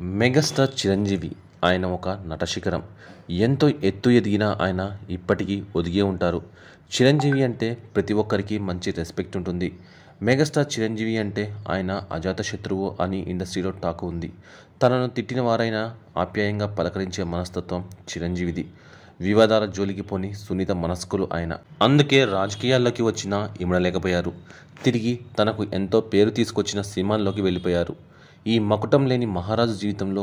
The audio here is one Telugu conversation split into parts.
మెగాస్టార్ చిరంజీవి ఆయన ఒక నటశిఖరం. ఎంతో ఎత్తు ఎదిగినా ఆయన ఇప్పటికీ ఒదిగే ఉంటారు. చిరంజీవి అంటే ప్రతి ఒక్కరికి మంచి రెస్పెక్ట్ ఉంటుంది. మెగాస్టార్ చిరంజీవి అంటే ఆయన అజాతశత్రువు అని ఇండస్ట్రీలో టాక్ ఉంది. తనను తిట్టిన వారైనా ఆప్యాయంగా పలకరించే మనస్తత్వం చిరంజీవిది. వివాదాల జోలికి పోని సున్నిత మనస్కులు ఆయన. అందుకే రాజకీయాల్లోకి వచ్చినా ఇమడలేకపోయారు. తిరిగి తనకు ఎంతో పేరు తీసుకొచ్చిన సినిమాల్లోకి వెళ్ళిపోయారు. ఈ మకుటం లేని మహారాజు జీవితంలో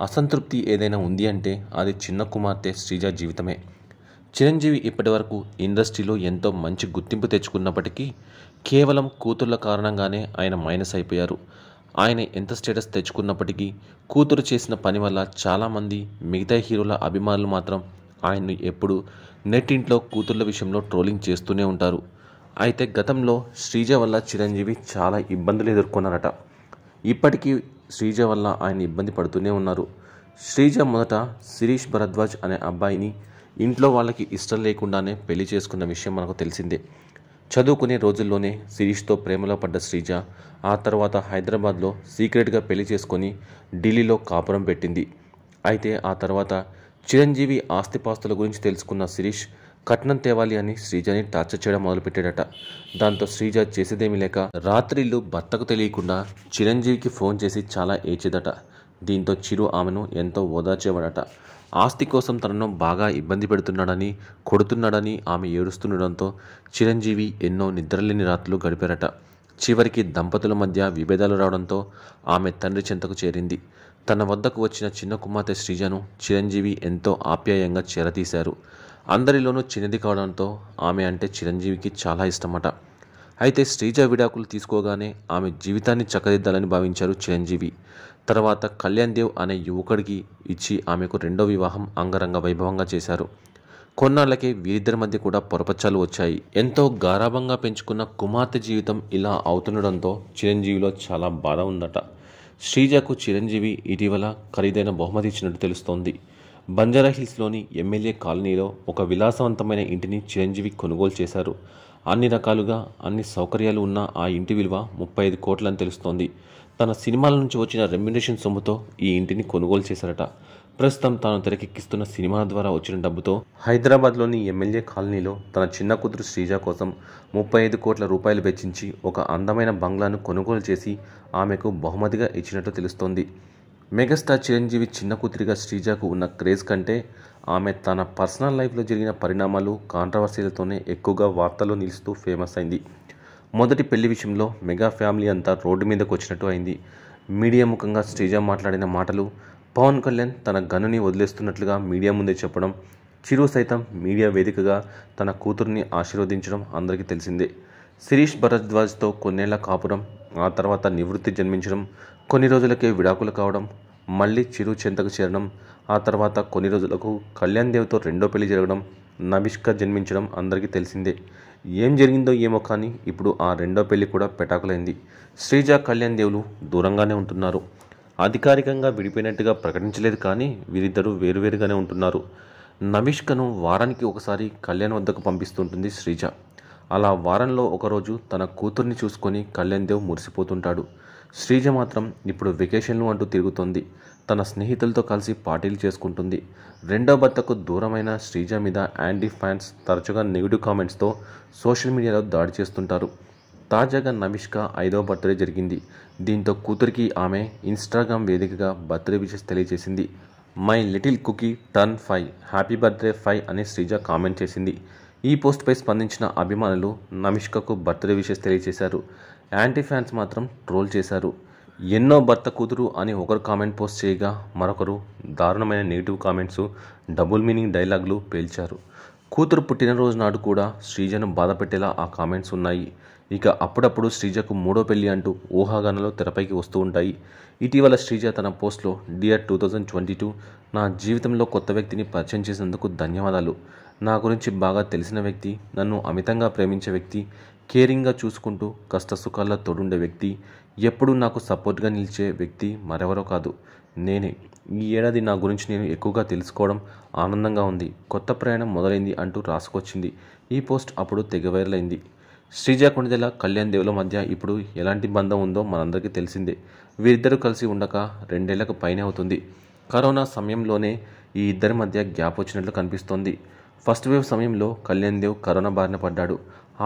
అసంతృప్తి ఏదైనా ఉంది అంటే అది చిన్న కుమార్తె శ్రీజ జీవితమే. చిరంజీవి ఇప్పటివరకు ఇండస్ట్రీలో ఎంతో మంచి గుర్తింపు తెచ్చుకున్నప్పటికీ కేవలం కూతుర్ల కారణంగానే ఆయన మైనస్ అయిపోయారు. ఆయన ఎంత స్టేటస్ తెచ్చుకున్నప్పటికీ కూతురు చేసిన పని వల్ల చాలామంది మిగతా హీరోల అభిమానులు మాత్రం ఆయన్ను ఎప్పుడు నెట్టింట్లో కూతుర్ల విషయంలో ట్రోలింగ్ చేస్తూనే ఉంటారు. అయితే గతంలో శ్రీజ వల్ల చిరంజీవి చాలా ఇబ్బందులు ఎదుర్కొన్నారట. ఇప్పటికీ శ్రీజ వల్ల ఆయన ఇబ్బంది పడుతూనే ఉన్నారు. శ్రీజ మొదట శిరీష్ భరద్వాజ్ అనే అబ్బాయిని ఇంట్లో వాళ్ళకి ఇష్టం లేకుండానే పెళ్లి చేసుకున్న విషయం మనకు తెలిసిందే. చదువుకునే రోజుల్లోనే శిరీష్తో ప్రేమలో పడ్డ శ్రీజ ఆ తర్వాత హైదరాబాద్లో సీక్రెట్గా పెళ్లి చేసుకొని ఢిల్లీలో కాపురం పెట్టింది. అయితే ఆ తర్వాత చిరంజీవి ఆస్తిపాస్తుల గురించి తెలుసుకున్న శిరీష్ కట్నం తేవాలి అని శ్రీజని టార్చర్ చేయడం మొదలుపెట్టాడట. దాంతో శ్రీజ చేసేదేమీ లేక రాత్రిళ్ళు భర్తకు తెలియకుండా చిరంజీవికి ఫోన్ చేసి చాలా ఏడ్చేదట. దీంతో చిరు ఆమెను ఎంతో ఓదార్చేవాడట. ఆస్తి కోసం తనను బాగా ఇబ్బంది పెడుతున్నాడని, కొడుతున్నాడని ఆమె ఏడుస్తుండడంతో చిరంజీవి ఎన్నో నిద్రలేని రాత్రులు గడిపారట. చివరికి దంపతుల మధ్య విభేదాలు రావడంతో ఆమె తండ్రి చెంతకు చేరింది. తన వద్దకు వచ్చిన చిన్న కుమార్తె శ్రీజను చిరంజీవి ఎంతో ఆప్యాయంగా చేరతీశారు. అందరిలోనూ చిన్నది కావడంతో ఆమె అంటే చిరంజీవికి చాలా ఇష్టమట. అయితే శ్రీజ విడాకులు తీసుకోగానే ఆమె జీవితాన్ని చక్కదిద్దాలని భావించారు చిరంజీవి. తర్వాత కళ్యాణ్ దేవ్ అనే యువకుడికి ఇచ్చి ఆమెకు రెండో వివాహం అంగరంగ వైభవంగా చేశారు. కొన్నాళ్లకే వీరిద్దరి మధ్య కూడా పొరపచ్చాలు వచ్చాయి. ఎంతో గారాబంగా పెంచుకున్న కుమార్తె జీవితం ఇలా అవుతుండడంతో చిరంజీవిలో చాలా బాధ ఉందట. శ్రీజకు చిరంజీవి ఇటీవల ఖరీదైన బహుమతి ఇచ్చినట్టు తెలుస్తోంది. బంజారాహిల్స్లోని ఎమ్మెల్యే కాలనీలో ఒక విలాసవంతమైన ఇంటిని చిరంజీవి కొనుగోలు చేశారు. అన్ని రకాలుగా అన్ని సౌకర్యాలు ఉన్న ఆ ఇంటి విలువ 35 కోట్లని తెలుస్తోంది. తన సినిమాల నుంచి వచ్చిన రెమ్యునరేషన్ సొమ్ముతో ఈ ఇంటిని కొనుగోలు చేశారట. ప్రస్తుతం తాను తెరకెక్కిస్తున్న సినిమా ద్వారా వచ్చిన డబ్బుతో హైదరాబాద్లోని ఎమ్మెల్యే కాలనీలో తన చిన్న కూతురు శ్రీజ కోసం 35 కోట్ల రూపాయలు వెచ్చించి ఒక అందమైన బంగ్లాను కొనుగోలు చేసి ఆమెకు బహుమతిగా ఇచ్చినట్టు తెలుస్తోంది. మెగాస్టార్ చిరంజీవి చిన్న కూతురిగా శ్రీజకు ఉన్న క్రేజ్ కంటే ఆమె తన పర్సనల్ లైఫ్లో జరిగిన పరిణామాలు, కాంట్రవర్సీలతోనే ఎక్కువగా వార్తల్లో నిలుస్తూ ఫేమస్ అయింది. మొదటి పెళ్లి విషయంలో మెగా ఫ్యామిలీ అంతా రోడ్డు మీదకు వచ్చినట్టు అయింది. మీడియా ముఖంగా శ్రీజ మాట్లాడిన మాటలు, పవన్ కళ్యాణ్ తన గన్నుని వదిలేస్తున్నట్లుగా మీడియా ముందే చెప్పడం, చిరు సైతం మీడియా వేదికగా తన కూతుర్ని ఆశీర్వదించడం అందరికీ తెలిసిందే. శిరీష్ భరద్వాజ్తో కొన్నేళ్ల కాపురం, ఆ తర్వాత నివృత్తి జన్మించడం, కొన్ని రోజులకే విడాకులు కావడం, మళ్ళీ చిరు చెంతకు చేరడం, ఆ తర్వాత కొన్ని రోజులకు కళ్యాణ్ దేవ్తో రెండో పెళ్లి జరగడం, నమిష్క జన్మించడం అందరికీ తెలిసిందే. ఏం జరిగిందో ఏమో కానీ ఇప్పుడు ఆ రెండో పెళ్లి కూడా పెటాకులైంది. శ్రీజ, కళ్యాణ్ దేవులు దూరంగానే ఉంటున్నారు. అధికారికంగా విడిపోయినట్టుగా ప్రకటించలేదు కానీ వీరిద్దరూ వేరువేరుగానే ఉంటున్నారు. నమిష్కను వారానికి ఒకసారి కళ్యాణ్ వద్దకు పంపిస్తుంటుంది శ్రీజ. అలా వారంలో ఒకరోజు తన కూతుర్ని చూసుకొని కళ్యాణ్ దేవ్ మురిసిపోతుంటాడు. శ్రీజ మాత్రం ఇప్పుడు వెకేషన్లు అంటూ తిరుగుతోంది. తన స్నేహితులతో కలిసి పార్టీలు చేసుకుంటుంది. రెండో భర్తకు దూరమైన శ్రీజ మీద యాంటీ ఫ్యాన్స్ తరచుగా నెగిటివ్ కామెంట్స్తో సోషల్ మీడియాలో దాడి చేస్తుంటారు. తాజాగా నమిష్క 5వ బర్త్డే జరిగింది. దీంతో కూతురికి ఆమె ఇన్స్టాగ్రామ్ వేదికగా బర్త్డే విషెస్ తెలియజేసింది. My little cookie turn 5, happy birthday 5 అని శ్రీజ కామెంట్ చేసింది. ఈ పోస్ట్పై స్పందించిన అభిమానులు నమిష్కకు బర్త్డే విషెస్ తెలియజేశారు. యాంటీ ఫ్యాన్స్ మాత్రం ట్రోల్ చేశారు. ఎన్నో భర్త కూతురు అని ఒకరు కామెంట్ పోస్ట్ చేయగా మరొకరు దారుణమైన నెగిటివ్ కామెంట్స్, డబుల్ మీనింగ్ డైలాగులు పేల్చారు. కూతురు పుట్టినరోజు నాడు కూడా శ్రీజను బాధపెట్టేలా ఆ కామెంట్స్ ఉన్నాయి. ఇక అప్పుడప్పుడు శ్రీజకు మూడో పెళ్లి అంటూ ఊహాగానాలు తెరపైకి వస్తూ ఉంటాయి. ఇటీవల శ్రీజ తన పోస్ట్లో డియర్ 2022, నా జీవితంలో కొత్త వ్యక్తిని పరిచయం చేసినందుకు ధన్యవాదాలు. నా గురించి బాగా తెలిసిన వ్యక్తి, నన్ను అమితంగా ప్రేమించే వ్యక్తి, కేరింగ్గా చూసుకుంటూ కష్టసుఖాల్లో తోడుండే వ్యక్తి, ఎప్పుడూ నాకు సపోర్ట్గా నిలిచే వ్యక్తి మరెవరో కాదు, నేనే. ఈ ఏడాది నా గురించి నేను ఎక్కువగా తెలుసుకోవడం ఆనందంగా ఉంది. కొత్త ప్రయాణం మొదలైంది అంటూ రాసుకొచ్చింది. ఈ పోస్ట్ అప్పుడు తెగ వైరల్ అయింది. శ్రీజ కొణిదెల, కళ్యాణ్ దేవుల మధ్య ఇప్పుడు ఎలాంటి బంధం ఉందో మనందరికీ తెలిసిందే. వీరిద్దరూ కలిసి ఉండక 2 ఏళ్లకు పైనే అవుతుంది. కరోనా సమయంలోనే ఈ ఇద్దరి మధ్య గ్యాప్ వచ్చినట్లు కనిపిస్తోంది. ఫస్ట్ వేవ్ సమయంలో కళ్యాణ్ దేవ్ కరోనా బారిన పడ్డాడు.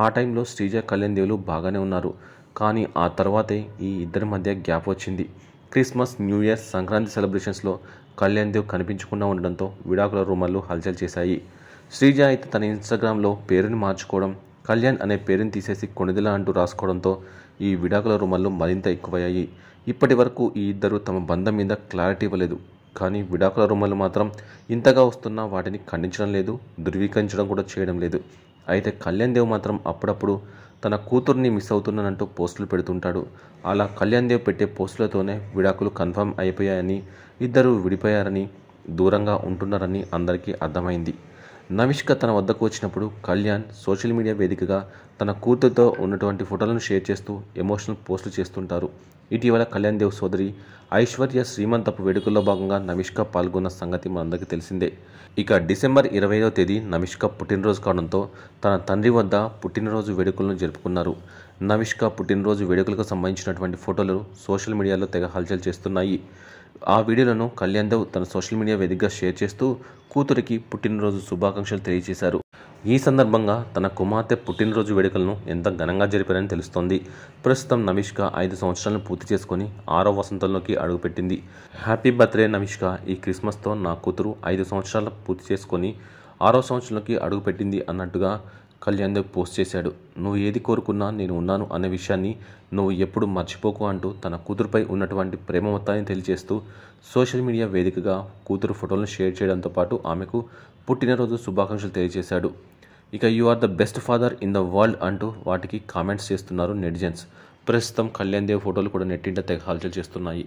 ఆ టైంలో శ్రీజ, కళ్యాణ్ దేవులు బాగానే ఉన్నారు. కానీ ఆ తర్వాతే ఈ ఇద్దరి మధ్య గ్యాప్ వచ్చింది. క్రిస్మస్, న్యూ ఇయర్, సంక్రాంతి సెలబ్రేషన్స్లో కళ్యాణ్ దేవ్ కనిపించకుండా ఉండడంతో విడాకుల రూమర్లు హల్చల్ చేశాయి. శ్రీజ అయితే తన ఇన్స్టాగ్రామ్లో పేరుని మార్చుకోవడం, కళ్యాణ్ అనే పేరుని తీసేసి కొణిదెల అంటూ రాసుకోవడంతో ఈ విడాకుల రూమర్లు మరింత ఎక్కువయ్యాయి. ఇప్పటి వరకు ఈ ఇద్దరు తమ బంధం మీద క్లారిటీ ఇవ్వలేదు. కానీ విడాకుల రూమర్లు మాత్రం ఇంతగా వస్తున్నా వాటిని ఖండించడం లేదు, ధృవీకరించడం కూడా చేయడం లేదు. అయితే కళ్యాణ్ దేవ్ మాత్రం అప్పుడప్పుడు తన కూతుర్ని మిస్ అవుతున్నానంటూ పోస్టులు పెడుతుంటాడు. అలా కళ్యాణ్ దేవ్ పెట్టే పోస్టులతోనే విడాకులు కన్ఫర్మ్ అయిపోయాయని, ఇద్దరు విడిపోయారని, దూరంగా ఉంటున్నారని అందరికీ అర్థమైంది. నవిష్క తన వద్దకు వచ్చినప్పుడు కళ్యాణ్ సోషల్ మీడియా వేదికగా తన కూతురుతో ఉన్నటువంటి ఫోటోలను షేర్ చేస్తూ ఎమోషనల్ పోస్టులు చేస్తుంటారు. ఇటీవల కళ్యాణ్ దేవ్ సోదరి ఐశ్వర్య శ్రీమంతపు వేడుకల్లో భాగంగా నవిష్క పాల్గొన్న సంగతి మనందరికీ తెలిసిందే. ఇక డిసెంబర్ 25వ తేదీ నవిష్క పుట్టినరోజు కావడంతో తన తండ్రి వద్ద పుట్టినరోజు వేడుకలను జరుపుకున్నారు. నవిష్క పుట్టినరోజు వేడుకలకు సంబంధించినటువంటి ఫోటోలు సోషల్ మీడియాలో తెగ హల్చల్ చేస్తున్నాయి. ఆ వీడియోలను కళ్యాణ్ దేవ్ తన సోషల్ మీడియా వేదికగా షేర్ చేస్తూ కూతురికి పుట్టినరోజు శుభాకాంక్షలు తెలియజేశారు. ఈ సందర్భంగా తన కుమార్తె పుట్టినరోజు వేడుకలను ఎంత ఘనంగా జరిపారని తెలుస్తోంది. ప్రస్తుతం నవిష్క 5 సంవత్సరాలను పూర్తి చేసుకుని 6వ వసంతంలోకి అడుగుపెట్టింది. Happy birthday Navishka. ఈ క్రిస్మస్తో నా కూతురు 5 సంవత్సరాలు పూర్తి చేసుకొని 6వ సంవత్సరంలోకి అడుగుపెట్టింది అన్నట్టుగా కళ్యాణ్ దేవ్ పోస్ట్ చేశాడు. నువ్వు ఏది కోరుకున్నా నేను ఉన్నాను అనే విషయాన్ని నువ్వు ఎప్పుడు మర్చిపోకు అంటూ తన కూతురుపై ఉన్నటువంటి ప్రేమ మొత్తాన్ని తెలియజేస్తూ సోషల్ మీడియా వేదికగా కూతురు ఫోటోలను షేర్ చేయడంతో పాటు ఆమెకు పుట్టినరోజు శుభాకాంక్షలు తెలియజేశాడు. ఇక you are the best father in the world అంటూ వాటికి కామెంట్స్ చేస్తున్నారు నెటిజన్స్. ప్రస్తుతం కళ్యాణ్ దేవ్ ఫోటోలు కూడా నెట్టింట తెగ హల్చల్ చేస్తున్నాయి.